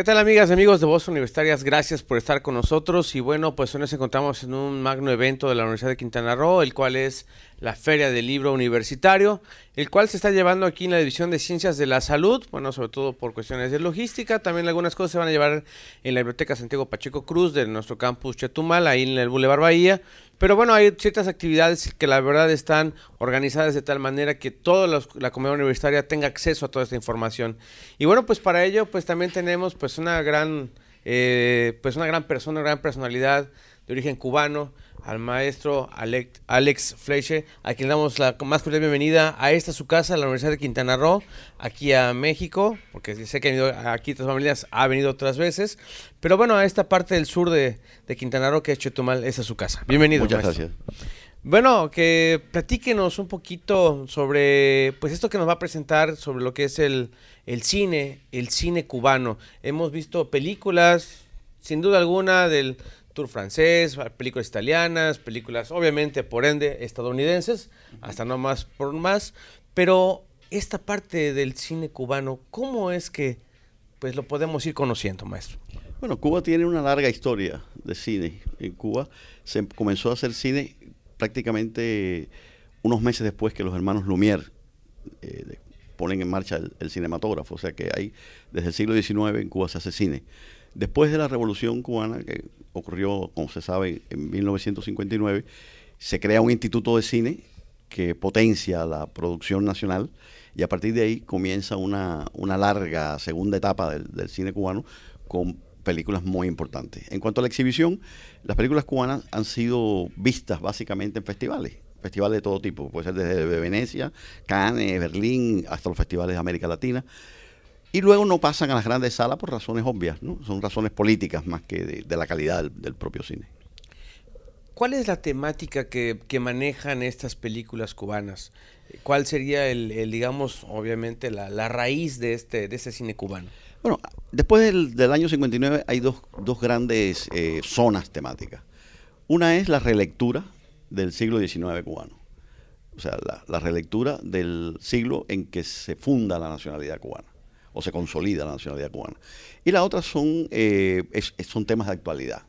¿Qué tal, amigas y amigos de Voces Universitarias? Gracias por estar con nosotros. Y bueno, pues hoy nos encontramos en un magno evento de la Universidad de Quintana Roo, el cual es la Feria del Libro Universitario, el cual se está llevando aquí en la División de Ciencias de la Salud, bueno, sobre todo por cuestiones de logística. También algunas cosas se van a llevar en la Biblioteca Santiago Pacheco Cruz de nuestro campus Chetumal, ahí en el Boulevard Bahía. Pero bueno, hay ciertas actividades que la verdad están organizadas de tal manera que toda la comunidad universitaria tenga acceso a toda esta información. Y bueno, pues para ello, pues también tenemos pues una gran persona, una gran personalidad de origen cubano, al maestro Alex Fleische, a quien damos la más cordial bienvenida a esta su casa, la Universidad de Quintana Roo, aquí a México, porque sé que ha venido aquí otras familias, ha venido otras veces, pero bueno, a esta parte del sur de Quintana Roo, que es Chetumal, esa es su casa. Bienvenido, Muchas maestro. gracias. Bueno, que platíquenos un poquito sobre, pues esto que nos va a presentar, sobre lo que es el cine cubano. Hemos visto películas, sin duda alguna, del tour francés, películas italianas, películas, obviamente, por ende, estadounidenses, hasta no más por más, pero esta parte del cine cubano, ¿cómo es que, pues, lo podemos ir conociendo, maestro? Bueno, Cuba tiene una larga historia de cine. En Cuba se comenzó a hacer cine prácticamente unos meses después que los hermanos Lumière ponen en marcha el cinematógrafo. O sea que hay, desde el siglo XIX en Cuba se hace cine. Después de la Revolución Cubana, que ocurrió, como se sabe, en 1959, se crea un instituto de cine que potencia la producción nacional y a partir de ahí comienza una larga segunda etapa del cine cubano con películas muy importantes. En cuanto a la exhibición, las películas cubanas han sido vistas básicamente en festivales de todo tipo, puede ser desde Venecia, Cannes, Berlín, hasta los festivales de América Latina. Y luego no pasan a las grandes salas por razones obvias, ¿no? Son razones políticas más que de la calidad del propio cine. ¿Cuál es la temática que manejan estas películas cubanas? ¿Cuál sería digamos, obviamente, la raíz de ese cine cubano? Bueno, después del año 59 hay dos grandes zonas temáticas. Una es la relectura del siglo XIX cubano. O sea, la relectura del siglo en que se funda la nacionalidad cubana o se consolida la nacionalidad cubana. Y la otra son temas de actualidad.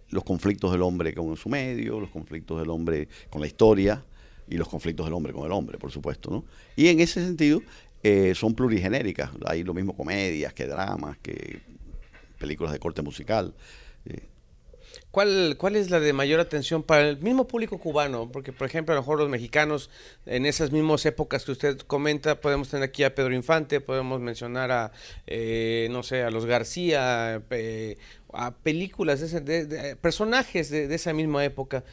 Los conflictos del hombre con su medio, los conflictos del hombre con la historia y los conflictos del hombre con el hombre, por supuesto, ¿no? Y en ese sentido son plurigenéricas. Hay lo mismo comedias que dramas, que películas de corte musical. ¿Cuál es la de mayor atención para el mismo público cubano? Porque, por ejemplo, a lo mejor los mexicanos, en esas mismas épocas que usted comenta, podemos tener aquí a Pedro Infante, podemos mencionar a, no sé, a los García, a películas, personajes de esa misma época.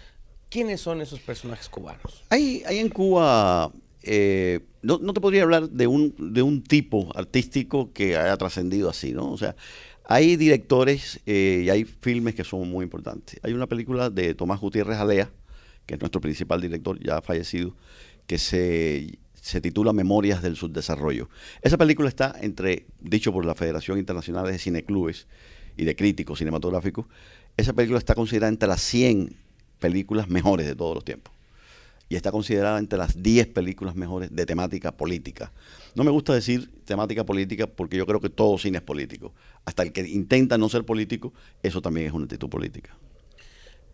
¿Quiénes son esos personajes cubanos? Hay en Cuba, no te podría hablar de un tipo artístico que haya trascendido así, ¿no? O sea, hay directores y hay filmes que son muy importantes. Hay una película de Tomás Gutiérrez Alea, que es nuestro principal director, ya fallecido, que se titula Memorias del Subdesarrollo. Esa película está dicho por la Federación Internacional de Cineclubes y de Críticos Cinematográficos, esa película está considerada entre las 100 películas mejores de todos los tiempos. Y está considerada entre las 10 películas mejores de temática política. No me gusta decir temática política porque yo creo que todo cine es político. Hasta el que intenta no ser político, eso también es una actitud política.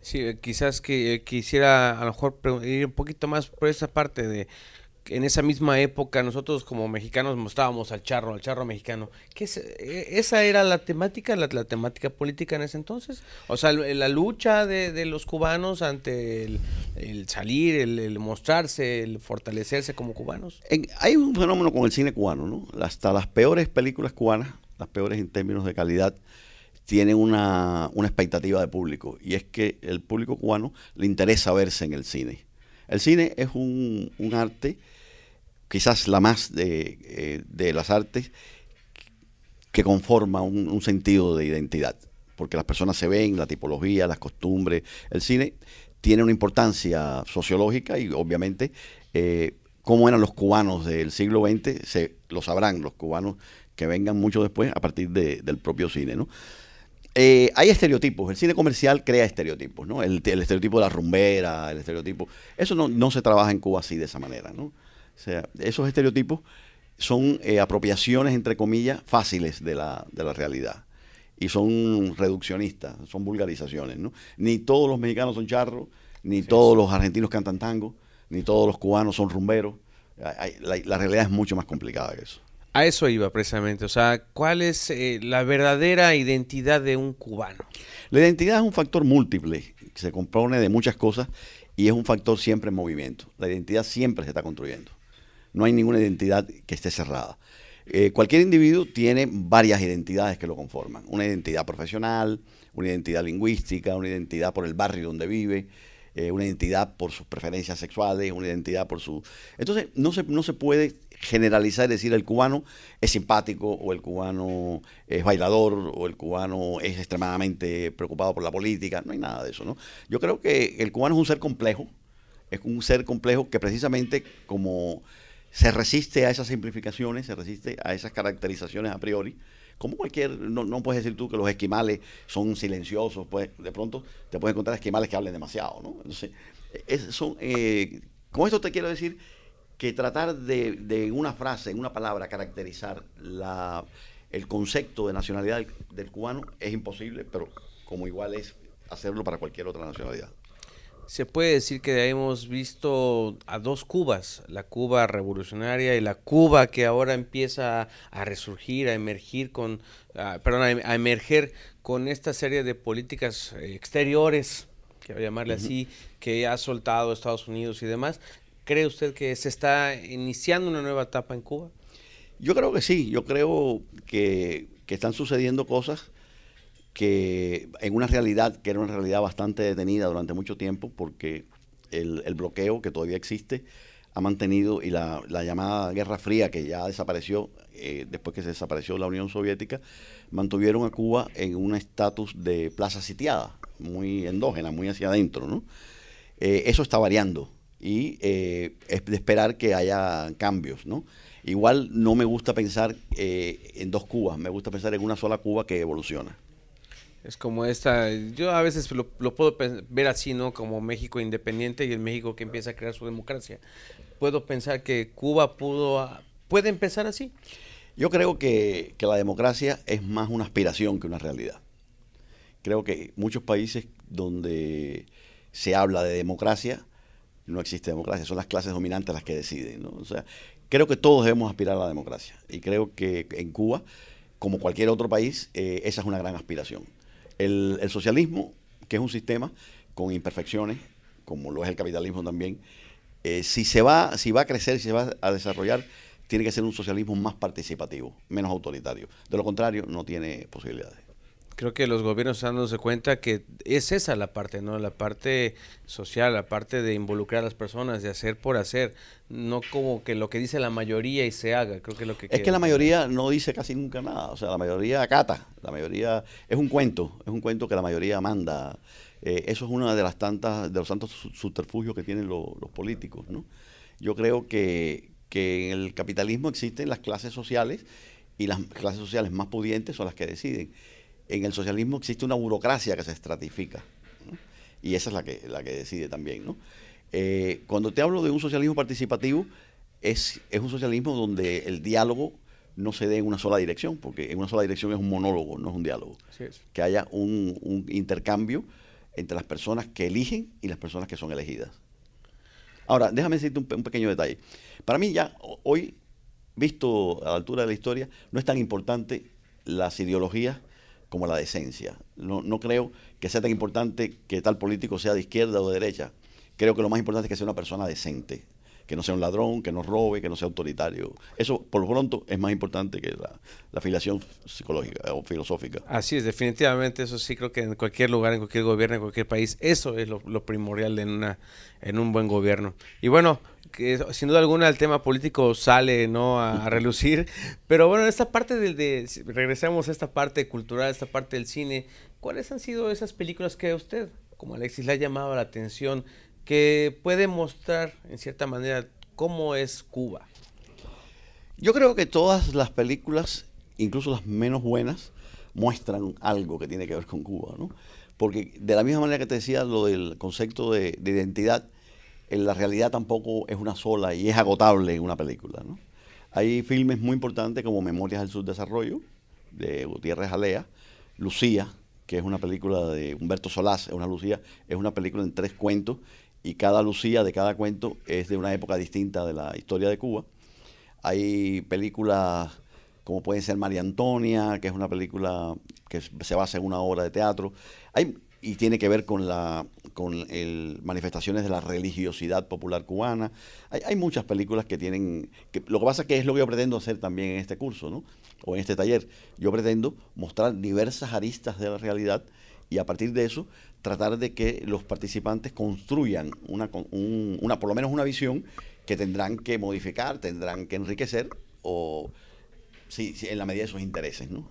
Sí, quizás que quisiera a lo mejor ir un poquito más por esa parte de en esa misma época nosotros como mexicanos mostrábamos al charro mexicano. ¿Esa era la temática, la temática política en ese entonces? O sea, la lucha de los cubanos ante el salir, el mostrarse, el fortalecerse como cubanos. Hay un fenómeno con el cine cubano, ¿no? Hasta las peores películas cubanas, las peores en términos de calidad, tienen una expectativa de público. Y es que el público cubano le interesa verse en el cine. El cine es un arte, quizás la más de las artes, que conforma un sentido de identidad, porque las personas se ven, la tipología, las costumbres. El cine tiene una importancia sociológica y obviamente cómo eran los cubanos del siglo XX, lo sabrán los cubanos que vengan mucho después a partir del propio cine, ¿no? Hay estereotipos, el cine comercial crea estereotipos, ¿no? El estereotipo de la rumbera, el estereotipo, eso no se trabaja en Cuba así de esa manera, ¿no? O sea, esos estereotipos son apropiaciones, entre comillas, fáciles de la realidad. Y son reduccionistas, son vulgarizaciones, ¿no? Ni todos los mexicanos son charros, ni todos los argentinos cantan tango, ni todos los cubanos son rumberos. La realidad es mucho más complicada que eso. A eso iba precisamente, o sea, ¿cuál es la verdadera identidad de un cubano? La identidad es un factor múltiple, que se compone de muchas cosas y es un factor siempre en movimiento. La identidad siempre se está construyendo. No hay ninguna identidad que esté cerrada. Cualquier individuo tiene varias identidades que lo conforman. Una identidad profesional, una identidad lingüística, una identidad por el barrio donde vive, una identidad por sus preferencias sexuales, una identidad por su... Entonces, no se puede generalizar y decir el cubano es simpático o el cubano es bailador o el cubano es extremadamente preocupado por la política. No hay nada de eso, ¿no? Yo creo que el cubano es un ser complejo que precisamente como se resiste a esas simplificaciones, se resiste a esas caracterizaciones a priori, como cualquier, no puedes decir tú que los esquimales son silenciosos, pues de pronto te puedes encontrar esquimales que hablen demasiado, ¿no? Entonces, con esto te quiero decir que tratar de una frase, en una palabra, caracterizar el concepto de nacionalidad del cubano es imposible, pero como igual es hacerlo para cualquier otra nacionalidad. Se puede decir que hemos visto a dos Cubas, la Cuba revolucionaria y la Cuba que ahora empieza a resurgir, a emergir a emerger con esta serie de políticas exteriores, quiero llamarle así, que ha soltado Estados Unidos y demás. ¿Cree usted que se está iniciando una nueva etapa en Cuba? Yo creo que sí, yo creo que están sucediendo cosas que en una realidad que era una realidad bastante detenida durante mucho tiempo, porque el bloqueo que todavía existe ha mantenido, y la llamada Guerra Fría, que ya desapareció después que se desapareció la Unión Soviética, mantuvieron a Cuba en un estatus de plaza sitiada, muy endógena, muy hacia adentro, ¿no? Eso está variando y es de esperar que haya cambios, ¿no? Igual no me gusta pensar en dos Cubas, me gusta pensar en una sola Cuba que evoluciona. Es como yo a veces lo puedo ver así, ¿no? Como México independiente y el México que empieza a crear su democracia. Puedo pensar que Cuba puede empezar así. Yo creo que la democracia es más una aspiración que una realidad. Creo que muchos países donde se habla de democracia, no existe democracia, son las clases dominantes las que deciden, ¿no? O sea, creo que todos debemos aspirar a la democracia y creo que en Cuba, como cualquier otro país, esa es una gran aspiración. El socialismo, que es un sistema con imperfecciones, como lo es el capitalismo también, si va a crecer, si se va a desarrollar, tiene que ser un socialismo más participativo, menos autoritario. De lo contrario, no tiene posibilidades. Creo que los gobiernos están dándose cuenta que es esa la parte, ¿no? La parte social, la parte de involucrar a las personas, de hacer por hacer, no como que lo que dice la mayoría y se haga. Creo que es que la mayoría no dice casi nunca nada, o sea, la mayoría acata, la mayoría es un cuento que la mayoría manda. Eso es una de los tantos subterfugios que tienen los políticos, ¿no? Yo creo que en el capitalismo existen las clases sociales y las clases sociales más pudientes son las que deciden. En el socialismo existe una burocracia que se estratifica, ¿no? Y esa es la que decide también, ¿no? Cuando te hablo de un socialismo participativo, es un socialismo donde el diálogo no se dé en una sola dirección, porque en una sola dirección es un monólogo, no es un diálogo. Así es. Que haya un intercambio entre las personas que eligen y las personas que son elegidas. Ahora, déjame decirte un pequeño detalle. Para mí ya hoy, visto a la altura de la historia, no es tan importante las ideologías como la decencia. No creo que sea tan importante que tal político sea de izquierda o de derecha. Creo que lo más importante es que sea una persona decente, que no sea un ladrón, que no robe, que no sea autoritario. Eso, por lo pronto, es más importante que la afiliación psicológica o filosófica. Así es, definitivamente, eso sí creo que en cualquier lugar, en cualquier gobierno, en cualquier país, eso es lo primordial en un buen gobierno. Y bueno, que sin duda alguna el tema político sale, ¿no?, a relucir, pero bueno, esta parte regresamos a esta parte cultural, esta parte del cine. ¿Cuáles han sido esas películas que a usted, como Alexis, le ha llamado la atención, que puede mostrar en cierta manera cómo es Cuba? Yo creo que todas las películas, incluso las menos buenas, muestran algo que tiene que ver con Cuba, ¿no? Porque de la misma manera que te decía lo del concepto de identidad, en la realidad tampoco es una sola y es agotable en una película, ¿no? Hay filmes muy importantes como Memorias del Subdesarrollo, de Gutiérrez Alea, Lucía, que es una película de Humberto Solás, es una película en 3 cuentos, y cada Lucía de cada cuento es de una época distinta de la historia de Cuba. Hay películas como pueden ser María Antonia, que es una película que se basa en una obra de teatro. Y tiene que ver con manifestaciones de la religiosidad popular cubana. Hay muchas películas que tienen... lo que pasa es lo que yo pretendo hacer también en este curso, ¿no? O en este taller. Yo pretendo mostrar diversas aristas de la realidad y a partir de eso tratar de que los participantes construyan por lo menos una visión que tendrán que modificar, tendrán que enriquecer o sí, en la medida de sus intereses, ¿no?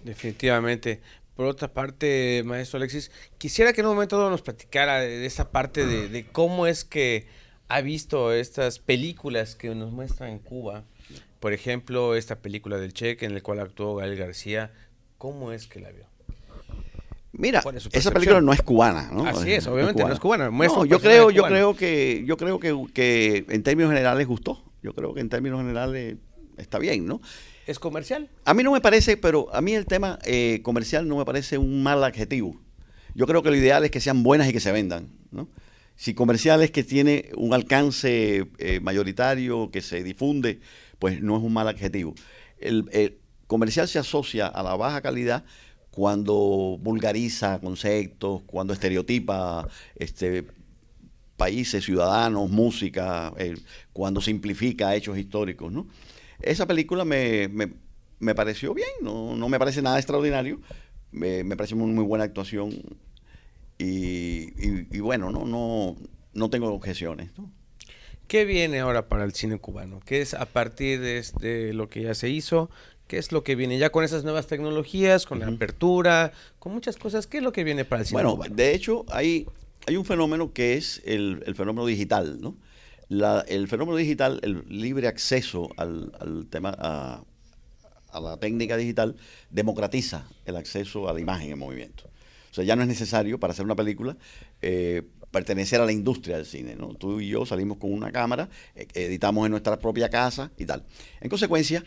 Definitivamente. Por otra parte, maestro Alexis, quisiera que en un momento dado nos platicara de esa parte de cómo es que ha visto estas películas que nos muestran en Cuba. Por ejemplo, esta película del Che, en la cual actuó Gael García. ¿Cómo es que la vio? Mira, esa película no es cubana, ¿no? Así es, obviamente no es cubana. No, yo creo que en términos generales gustó. Yo creo que en términos generales está bien, ¿no? ¿Es comercial? A mí no me parece, pero a mí el tema comercial no me parece un mal adjetivo. Yo creo que lo ideal es que sean buenas y que se vendan, ¿no? Si comercial es que tiene un alcance mayoritario, que se difunde, pues no es un mal adjetivo. El comercial se asocia a la baja calidad cuando vulgariza conceptos, cuando estereotipa países, ciudadanos, música, cuando simplifica hechos históricos, ¿no? Esa película me pareció bien, no me parece nada extraordinario, me parece muy buena actuación y bueno, no tengo objeciones, ¿no? ¿Qué viene ahora para el cine cubano? ¿Qué es a partir de lo que ya se hizo? ¿Qué es lo que viene ya con esas nuevas tecnologías, con la apertura, con muchas cosas? ¿Qué es lo que viene para el cine cubano? Bueno, de hecho hay un fenómeno que es el fenómeno digital, ¿no? El fenómeno digital, el libre acceso al tema, a la técnica digital, democratiza el acceso a la imagen en movimiento. O sea, ya no es necesario para hacer una película pertenecer a la industria del cine, ¿no? Tú y yo salimos con una cámara, editamos en nuestra propia casa y tal. En consecuencia,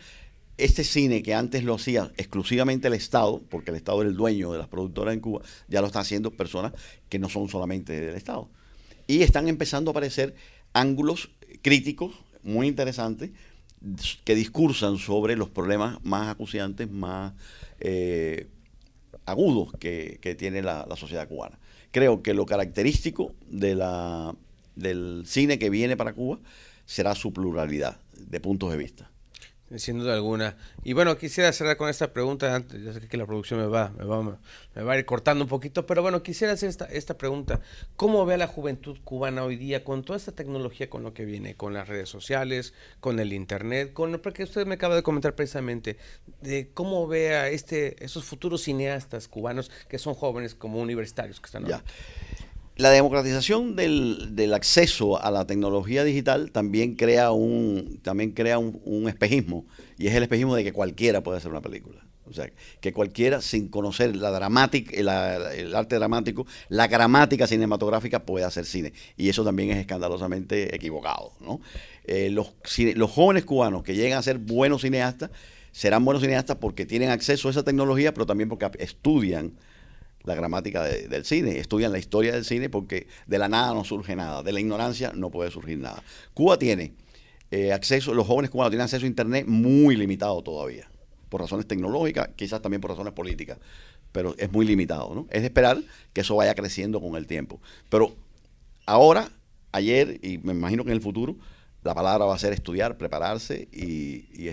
este cine que antes lo hacía exclusivamente el Estado, porque el Estado era el dueño de las productoras en Cuba, ya lo están haciendo personas que no son solamente del Estado. Y están empezando a aparecer ángulos críticos muy interesantes que discursan sobre los problemas más acuciantes, más agudos que tiene la sociedad cubana. Creo que lo característico del cine que viene para Cuba será su pluralidad de puntos de vista. Sin duda alguna. Y bueno, quisiera cerrar con esta pregunta. Antes, ya sé que la producción me va a ir cortando un poquito, pero bueno, quisiera hacer esta pregunta. ¿Cómo ve a la juventud cubana hoy día con toda esta tecnología, con lo que viene, con las redes sociales, con el internet, porque usted me acaba de comentar precisamente de cómo ve a esos futuros cineastas cubanos que son jóvenes como universitarios que están ahí? La democratización del acceso a la tecnología digital también crea un espejismo, y es el espejismo de que cualquiera puede hacer una película. O sea, que cualquiera, sin conocer la dramática, el arte dramático, la gramática cinematográfica, puede hacer cine. Y eso también es escandalosamente equivocado, ¿no? Los jóvenes cubanos que llegan a ser buenos cineastas, serán buenos cineastas porque tienen acceso a esa tecnología, pero también porque estudian la gramática del cine, estudian la historia del cine, porque de la nada no surge nada, de la ignorancia no puede surgir nada. Cuba tiene acceso, los jóvenes cubanos tienen acceso a internet muy limitado todavía, por razones tecnológicas, quizás también por razones políticas, pero es muy limitado, ¿no? Es de esperar que eso vaya creciendo con el tiempo. Pero ahora, ayer, y me imagino que en el futuro, la palabra va a ser estudiar, prepararse y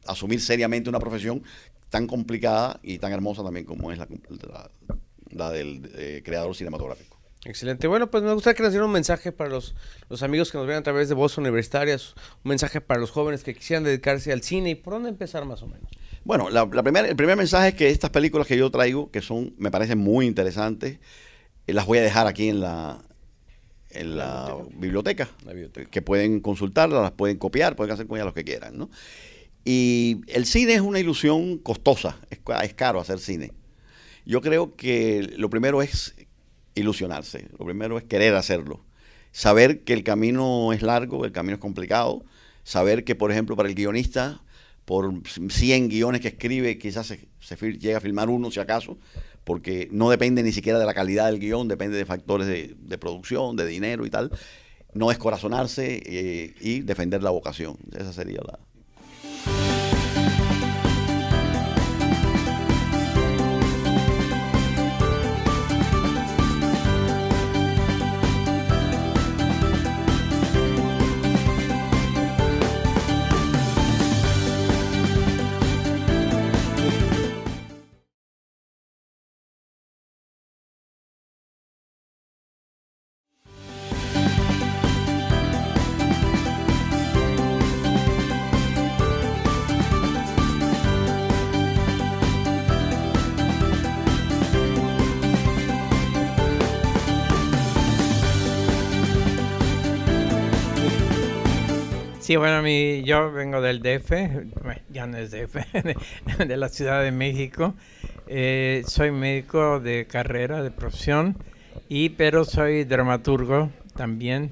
asumir seriamente una profesión tan complicada y tan hermosa también como es la del creador cinematográfico. Excelente. Bueno, pues me gustaría que nos dieran un mensaje para los amigos que nos ven a través de Voz Universitaria, un mensaje para los jóvenes que quisieran dedicarse al cine y por dónde empezar más o menos. Bueno, el primer mensaje es que estas películas que yo traigo, que me parecen muy interesantes, las voy a dejar aquí en la biblioteca, que pueden consultarlas, las pueden copiar, pueden hacer con ellas lo que quieran, ¿no? Y el cine es una ilusión costosa, es caro hacer cine. Yo creo que lo primero es ilusionarse, lo primero es querer hacerlo, saber que el camino es largo, el camino es complicado, saber que, por ejemplo, para el guionista, por 100 guiones que escribe, quizás llega a filmar uno si acaso, porque no depende ni siquiera de la calidad del guión, depende de factores de producción, de dinero y tal. No descorazonarse y defender la vocación. Esa sería la... Sí, bueno, yo vengo del DF, ya no es DF, de la Ciudad de México. Soy médico de carrera, de profesión, pero soy dramaturgo también.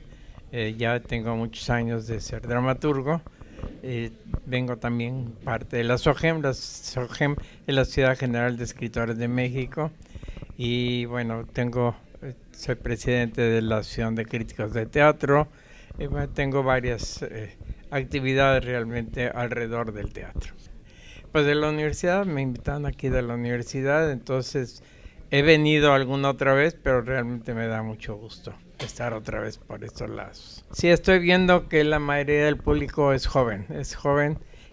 Ya tengo muchos años de ser dramaturgo. Vengo también parte de la SOGEM. La SOGEM es la Sociedad General de Escritores de México. Y bueno, soy presidente de la Asociación de Críticos de Teatro. Tengo varias actividades realmente alrededor del teatro. Pues de la universidad, me invitaron aquí de la universidad, entonces he venido alguna otra vez, pero realmente me da mucho gusto estar otra vez por estos lados. Sí, estoy viendo que la mayoría del público es joven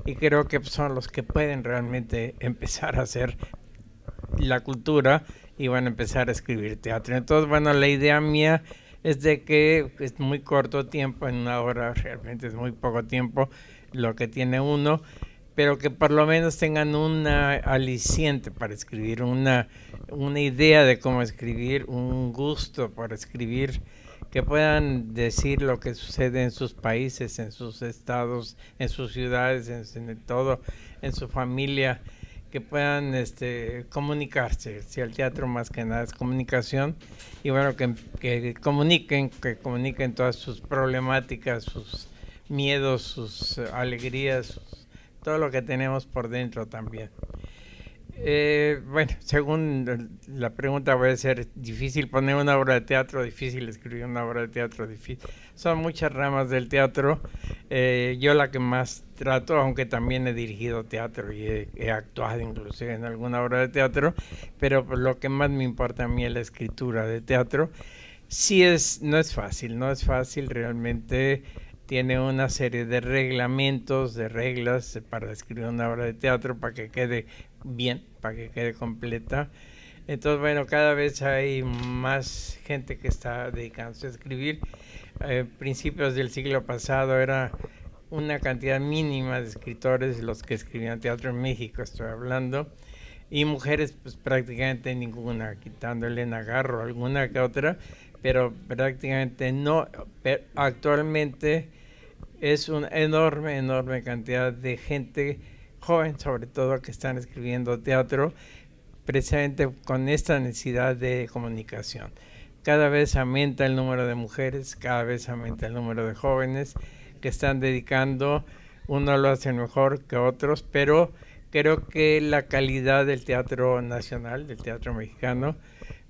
y creo que son los que pueden realmente empezar a hacer la cultura y van a empezar a escribir teatro. Entonces, bueno, la idea mía es de que es muy corto tiempo, en una hora realmente es muy poco tiempo lo que tiene uno, pero que por lo menos tengan una aliciente para escribir, una idea de cómo escribir, un gusto por escribir, que puedan decir lo que sucede en sus países, en sus estados, en sus ciudades, en todo, en su familia, que puedan comunicarse. Si el teatro más que nada es comunicación, y bueno, que comuniquen todas sus problemáticas, sus miedos, sus alegrías, todo lo que tenemos por dentro también. Bueno, según la pregunta, va a ser difícil poner una obra de teatro, difícil escribir una obra de teatro, difícil. Son muchas ramas del teatro. Yo la que más trato, aunque también he dirigido teatro y he actuado inclusive en alguna obra de teatro, pero lo que más me importa a mí es la escritura de teatro. Sí no es fácil realmente. Tiene una serie de reglamentos, de reglas para escribir una obra de teatro para que quede bien, para que quede completa. Entonces, bueno, cada vez hay más gente que está dedicándose a escribir. Principios del siglo pasado era una cantidad mínima de escritores los que escribían teatro en México, estoy hablando, y mujeres pues prácticamente ninguna, quitando Elena Garro, alguna que otra, pero prácticamente no. Pero actualmente es una enorme cantidad de gente joven, sobre todo, que están escribiendo teatro, precisamente con esta necesidad de comunicación. Cada vez aumenta el número de mujeres, cada vez aumenta el número de jóvenes que están dedicando. Uno lo hace mejor que otros, pero creo que la calidad del teatro nacional, del teatro mexicano,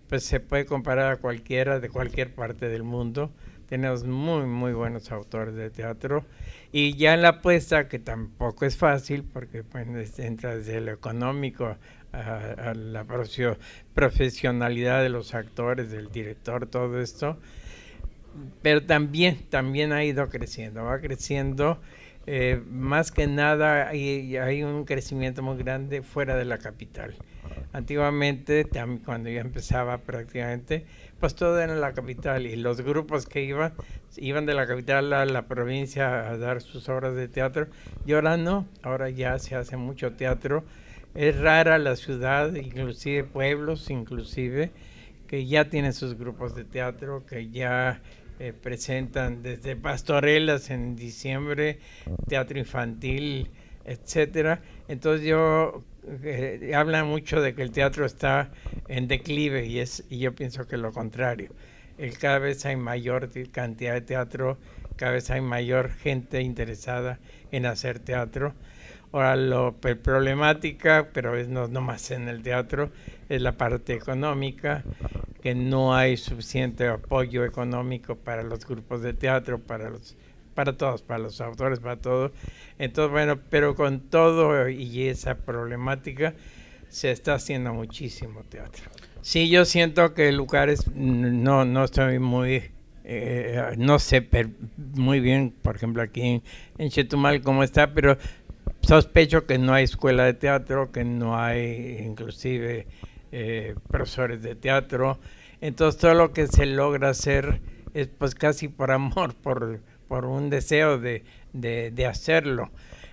pues se puede comparar a cualquiera de cualquier parte del mundo. Tenemos muy buenos autores de teatro, y ya en la apuesta, que tampoco es fácil, porque pues, entra desde lo económico a la profesionalidad de los actores, del director, todo esto, pero también ha ido creciendo, va creciendo. Más que nada hay un crecimiento muy grande fuera de la capital. Antiguamente, cuando yo empezaba prácticamente, pues todo era en la capital, y los grupos que iban de la capital a la provincia a dar sus obras de teatro, y ahora no, ahora ya se hace mucho teatro. Es rara la ciudad, inclusive pueblos, que ya tienen sus grupos de teatro, que ya presentan desde pastorelas en diciembre, teatro infantil, etcétera. Entonces hablan mucho de que el teatro está en declive, y yo pienso que lo contrario. Cada vez hay mayor cantidad de teatro cada vez hay mayor gente interesada en hacer teatro. Ahora, la problemática, pero es no más en el teatro, es la parte económica, que no hay suficiente apoyo económico para los grupos de teatro, para todos, para los autores, para todo. Entonces, bueno, pero con todo y esa problemática se está haciendo muchísimo teatro. Sí, yo siento que lugares, no estoy muy, no sé muy bien, por ejemplo, aquí en Chetumal cómo está, pero sospecho que no hay escuela de teatro, que no hay inclusive profesores de teatro. Entonces todo lo que se logra hacer es pues casi por amor, por un deseo de hacerlo.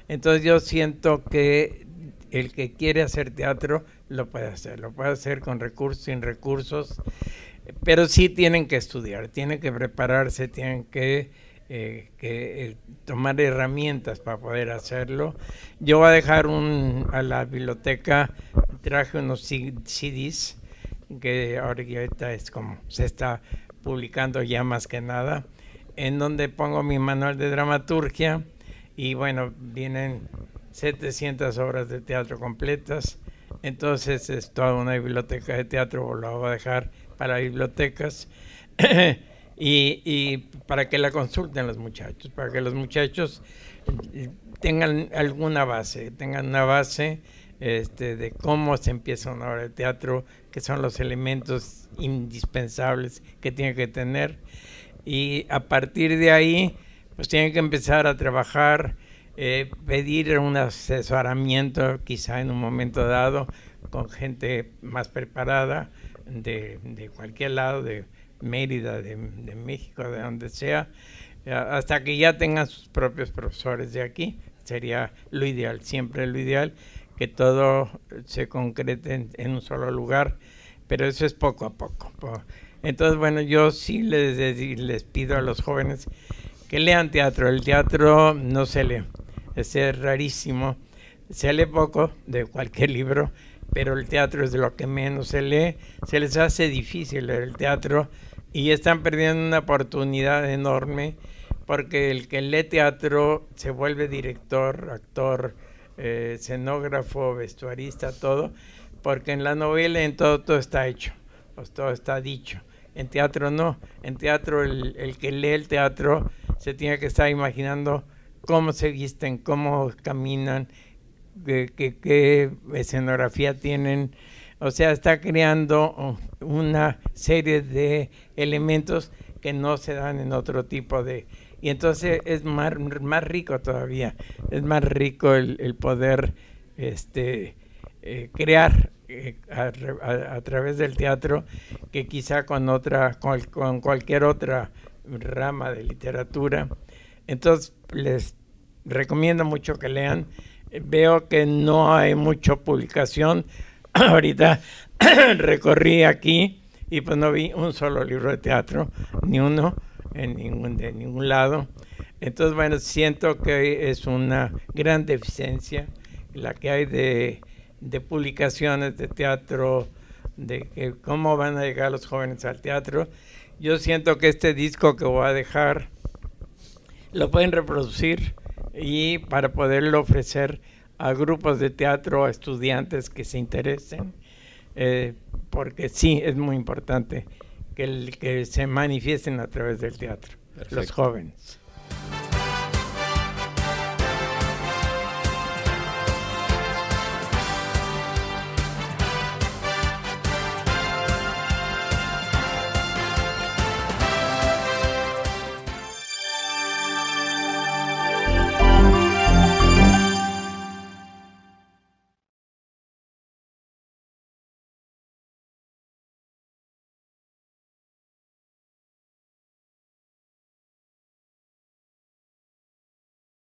Entonces yo siento que el que quiere hacer teatro lo puede hacer con recursos, sin recursos, pero sí tienen que estudiar, tienen que prepararse, tienen que tomar herramientas para poder hacerlo. Yo voy a dejar a la biblioteca, traje unos CDs que ahorita es como se está publicando ya más que nada, en donde pongo mi manual de dramaturgia y bueno, vienen 700 obras de teatro completas. Entonces es toda una biblioteca de teatro, lo voy a dejar para bibliotecas y para que la consulten los muchachos, para que los muchachos tengan alguna base, tengan una base de cómo se empieza una obra de teatro, que son los elementos indispensables que tiene que tener, y a partir de ahí pues tienen que empezar a trabajar, pedir un asesoramiento quizá en un momento dado con gente más preparada de cualquier lado, de Mérida, de México, de donde sea, hasta que ya tengan sus propios profesores de aquí. Sería lo ideal, siempre lo ideal, que todo se concrete en un solo lugar, pero eso es poco a poco. Entonces, bueno, yo sí les pido a los jóvenes que lean teatro. El teatro no se lee, es rarísimo, se lee poco de cualquier libro, pero el teatro es de lo que menos se lee. Se les hace difícil leer el teatro y están perdiendo una oportunidad enorme, porque el que lee teatro se vuelve director, actor, escenógrafo, vestuarista, todo, porque en la novela en todo está hecho, pues todo está dicho. En teatro no, en teatro el que lee el teatro se tiene que estar imaginando cómo se visten, cómo caminan, qué escenografía tienen. O sea, está creando una serie de elementos que no se dan en otro tipo de... Y entonces es más rico todavía, es más rico el poder crear a través del teatro, que quizá con cualquier otra rama de literatura. Entonces les recomiendo mucho que lean. Veo que no hay mucha publicación. Ahorita recorrí aquí y pues no vi un solo libro de teatro, ni uno de ningún lado. Entonces, bueno, siento que es una gran deficiencia la que hay de publicaciones de teatro, de que cómo van a llegar los jóvenes al teatro. Yo siento que este disco que voy a dejar lo pueden reproducir y para poderlo ofrecer a grupos de teatro, a estudiantes que se interesen, porque sí, es muy importante que se manifiesten a través del teatro. Perfecto. Los jóvenes.